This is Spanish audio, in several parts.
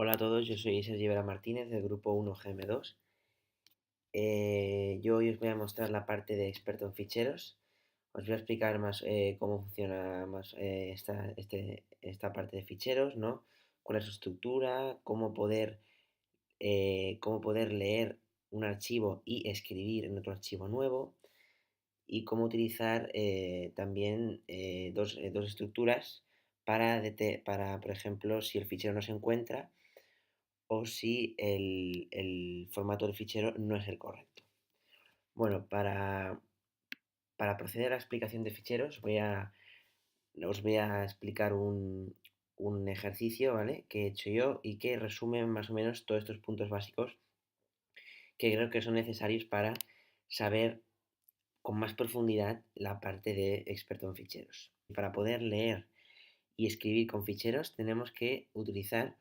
Hola a todos, yo soy Sergio Vera Martínez del grupo 1GM2. Yo hoy os voy a mostrar la parte de experto en ficheros. Os voy a explicar más cómo funciona más esta parte de ficheros, ¿no? Cuál es su estructura, cómo poder leer un archivo y escribir en otro archivo nuevo y cómo utilizar también dos estructuras para, por ejemplo, si el fichero no se encuentra o si el formato del fichero no es el correcto. Bueno, para proceder a la explicación de ficheros os voy a explicar un ejercicio, ¿vale? Que he hecho yo y que resume más o menos todos estos puntos básicos que creo que son necesarios para saber con más profundidad la parte de experto en ficheros. Para poder leer y escribir con ficheros tenemos que utilizar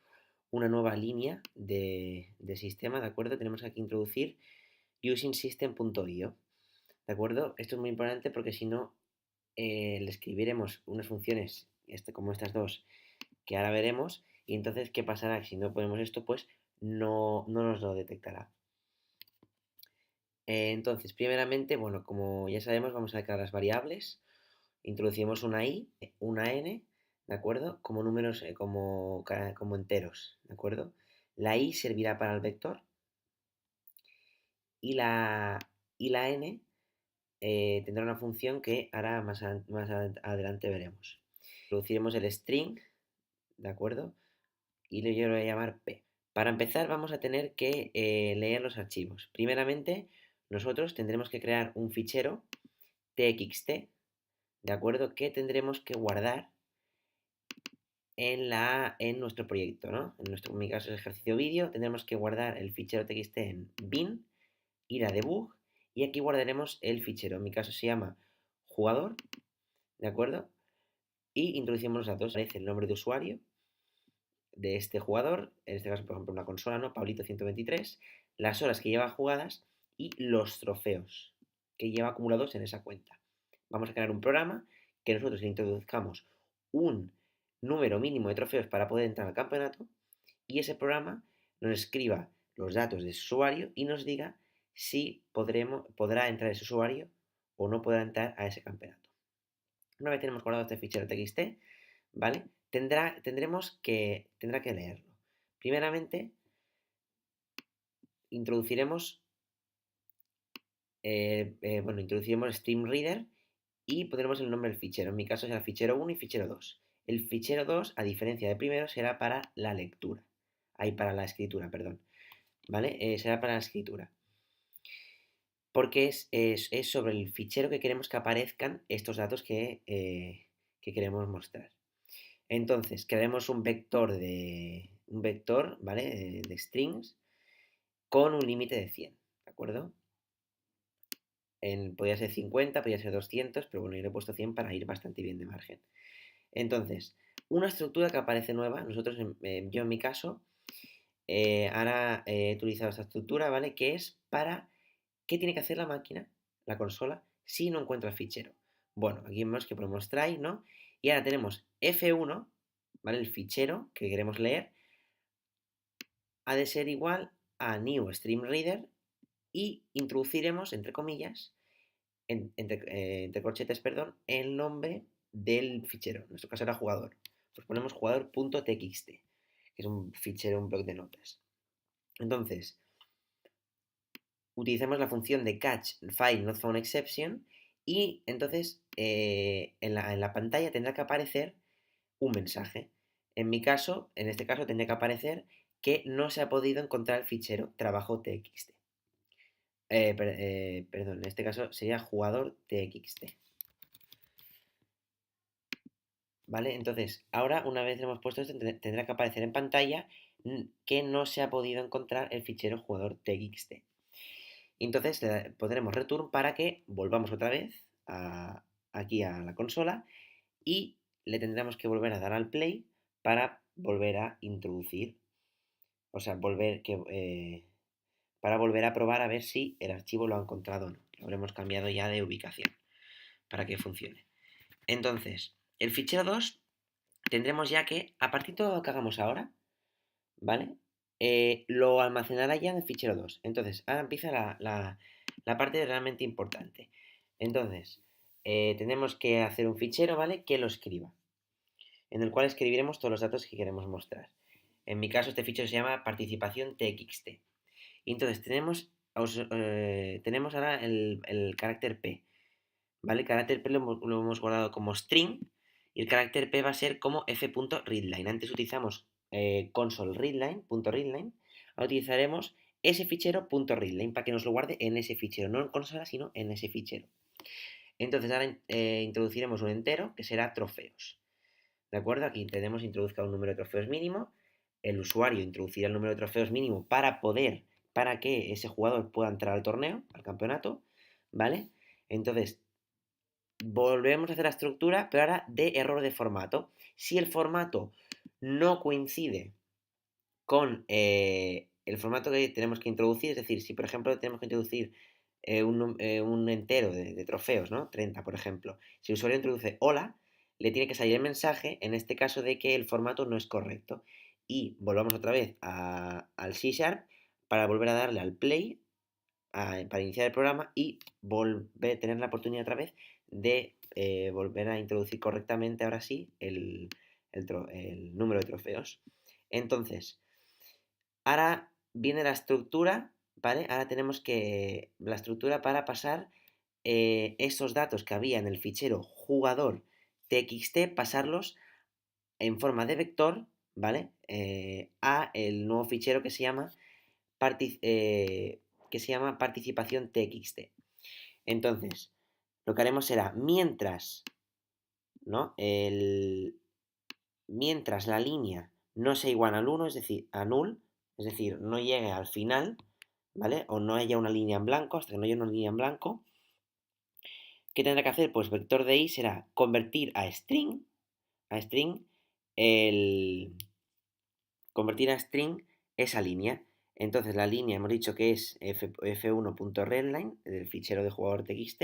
una nueva línea de sistema, ¿de acuerdo? Tenemos aquí que introducir usingsystem.io, ¿de acuerdo? Esto es muy importante porque si no, le escribiremos unas funciones como estas dos que ahora veremos y entonces, ¿qué pasará? Si no ponemos esto, pues no nos lo detectará. Entonces, primeramente, bueno, como ya sabemos, vamos a declarar las variables. Introducimos una i, una n, ¿de acuerdo? Como números, como enteros, ¿de acuerdo? La i servirá para el vector y la n tendrá una función que ahora más adelante veremos. Introduciremos el string, ¿de acuerdo? Y yo lo voy a llamar p. Para empezar vamos a tener que leer los archivos. Primeramente, nosotros tendremos que crear un fichero txt, ¿de acuerdo? Que tendremos que guardar en nuestro proyecto, ¿no? En mi caso es ejercicio vídeo, tendremos que guardar el fichero txt en bin, ir a debug y aquí guardaremos el fichero. En mi caso se llama jugador, ¿de acuerdo? Y introducimos los datos. Aparece el nombre de usuario de este jugador, en este caso, por ejemplo, una consola, ¿no? Pablito123, las horas que lleva jugadas y los trofeos que lleva acumulados en esa cuenta. Vamos a crear un programa que nosotros le introduzcamos un número mínimo de trofeos para poder entrar al campeonato y ese programa nos escriba los datos de ese usuario y nos diga si podrá entrar ese usuario o no podrá entrar a ese campeonato. Una vez tenemos guardado este fichero txt, ¿vale? Tendrá que leerlo. Primeramente, introduciremos, introduciremos StreamReader y pondremos el nombre del fichero. En mi caso será fichero 1 y fichero 2. El fichero 2, a diferencia del primero, será para la lectura. Ahí, para la escritura, perdón. ¿Vale? Será para la escritura. Porque es sobre el fichero que queremos que aparezcan estos datos que queremos mostrar. Entonces, crearemos un vector, ¿vale? De strings con un límite de 100, ¿de acuerdo? Podría ser 50, podría ser 200, pero bueno, yo le he puesto 100 para ir bastante bien de margen. Entonces, una estructura que aparece nueva, yo en mi caso, ahora he utilizado esta estructura, ¿vale? Que es ¿qué tiene que hacer la máquina, la consola, si no encuentra el fichero? Bueno, aquí vemos que ponemos try, ¿no? Y ahora tenemos F1, ¿vale? El fichero que queremos leer ha de ser igual a new stream reader y introduciremos, entre comillas, entre corchetes, perdón, el nombre del fichero. En nuestro caso era jugador. Pues ponemos jugador.txt, que es un fichero, un bloc de notas. Entonces, utilizamos la función de catch file not found exception y entonces en la pantalla tendrá que aparecer un mensaje. En este caso, tendría que aparecer que no se ha podido encontrar el fichero trabajo.txt. Perdón, en este caso sería jugador.txt. ¿Vale? Entonces, ahora una vez hemos puesto esto, tendrá que aparecer en pantalla que no se ha podido encontrar el fichero jugador.txt. Entonces le pondremos return para que volvamos otra vez aquí a la consola y le tendremos que volver a dar al play para volver a introducir, o sea, para volver a probar a ver si el archivo lo ha encontrado o no. Lo habremos cambiado ya de ubicación para que funcione. Entonces, el fichero 2 tendremos ya que, a partir de todo lo que hagamos ahora, ¿vale? Lo almacenará ya en el fichero 2. Entonces, ahora empieza la parte realmente importante. Entonces, tenemos que hacer un fichero, ¿vale? Que lo escriba, en el cual escribiremos todos los datos que queremos mostrar. En mi caso, este fichero se llama participación txt. Y entonces tenemos ahora el carácter P, ¿vale? El carácter P lo hemos guardado como string y el carácter P va a ser como f.readline. Antes utilizamos console readline, .readline, ahora utilizaremos ese fichero .readline para que nos lo guarde en ese fichero, no en consola, sino en ese fichero. Entonces ahora introduciremos un entero que será trofeos. ¿De acuerdo? Aquí tenemos introduzca un número de trofeos mínimo. El usuario introducirá el número de trofeos mínimo para que ese jugador pueda entrar al torneo, al campeonato, ¿vale? Entonces, volvemos a hacer la estructura, pero ahora de error de formato. Si el formato no coincide con el formato que tenemos que introducir, es decir, si por ejemplo tenemos que introducir un entero de trofeos, ¿no? 30, por ejemplo. Si el usuario introduce hola, le tiene que salir el mensaje, en este caso, de que el formato no es correcto. Y volvamos otra vez al C Sharp para volver a darle al play, para iniciar el programa y tener la oportunidad otra vez de volver a introducir correctamente, ahora sí, el número de trofeos. Entonces, ahora viene la estructura, ¿vale? Ahora tenemos que la estructura para pasar esos datos que había en el fichero jugador txt, pasarlos en forma de vector, ¿vale? A el nuevo fichero que se llama participación txt. Entonces, lo que haremos será ¿no? Mientras la línea no sea igual al 1, es decir, a null, es decir, no llegue al final, ¿vale? O no haya una línea en blanco, hasta que no haya una línea en blanco, ¿qué tendrá que hacer? Pues vector de i será convertir a string, el, convertir a string esa línea. Entonces la línea hemos dicho que es f1.readline, del fichero de jugador txt,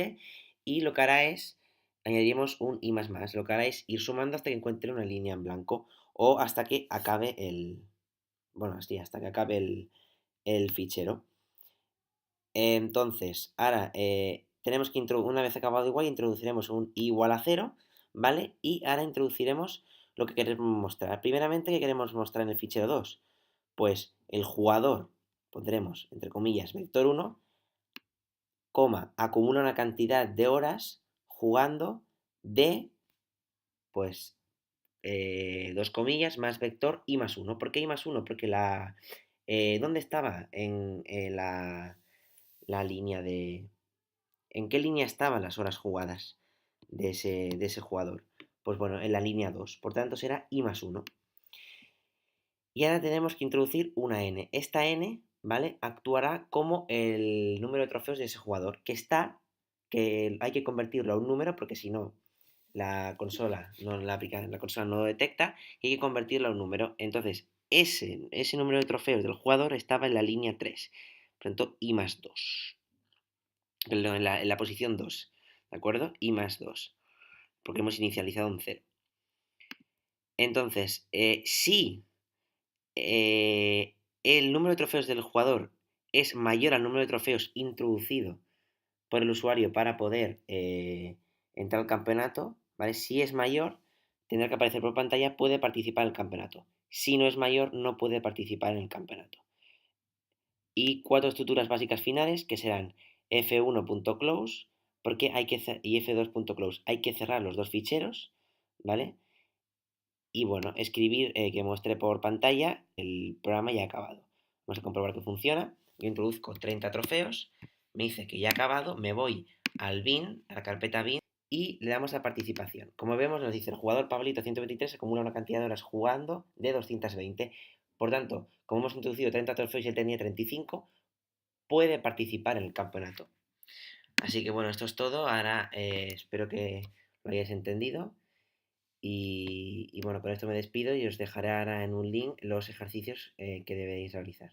y lo que hará es, añadiremos un i++, lo que hará es ir sumando hasta que encuentre una línea en blanco o hasta que acabe bueno, sí, hasta que acabe el fichero. Entonces, ahora tenemos que una vez acabado igual, introduciremos un i igual a 0, ¿vale? Y ahora introduciremos lo que queremos mostrar. Primeramente, ¿qué queremos mostrar en el fichero 2? Pues el jugador, pondremos entre comillas vector 1, acumula una cantidad de horas jugando de, pues, dos comillas, más vector i más 1. ¿Por qué i más 1? Porque ¿dónde estaba la línea de... ¿En qué línea estaban las horas jugadas de ese jugador? Pues bueno, en la línea 2. Por tanto, será i más 1. Y ahora tenemos que introducir una n. Esta n, ¿vale? Actuará como el número de trofeos de ese jugador, que hay que convertirlo a un número porque si no, la consola la consola no lo detecta y hay que convertirlo a un número. Entonces, ese número de trofeos del jugador estaba en la línea 3. Por tanto, i más 2. Perdón, en la posición 2. ¿De acuerdo? I más 2. Porque hemos inicializado un 0. Entonces, si el número de trofeos del jugador es mayor al número de trofeos introducido por el usuario para poder entrar al campeonato, ¿vale? Si es mayor, tendrá que aparecer por pantalla, puede participar en el campeonato. Si no es mayor, no puede participar en el campeonato. Y 4 estructuras básicas finales que serán f1.close y f2.close. Hay que cerrar los dos ficheros, ¿vale? Y bueno, escribir que muestre por pantalla el programa ya acabado. Vamos a comprobar que funciona. Yo introduzco 30 trofeos, me dice que ya ha acabado, me voy al bin, a la carpeta bin, y le damos a participación. Como vemos, nos dice el jugador Pablito 123 acumula una cantidad de horas jugando de 220. Por tanto, como hemos introducido 30 trofeos y él tenía 35, puede participar en el campeonato. Así que bueno, esto es todo. Ahora espero que lo hayáis entendido. Y bueno, con esto me despido y os dejaré ahora en un link los ejercicios que debéis realizar.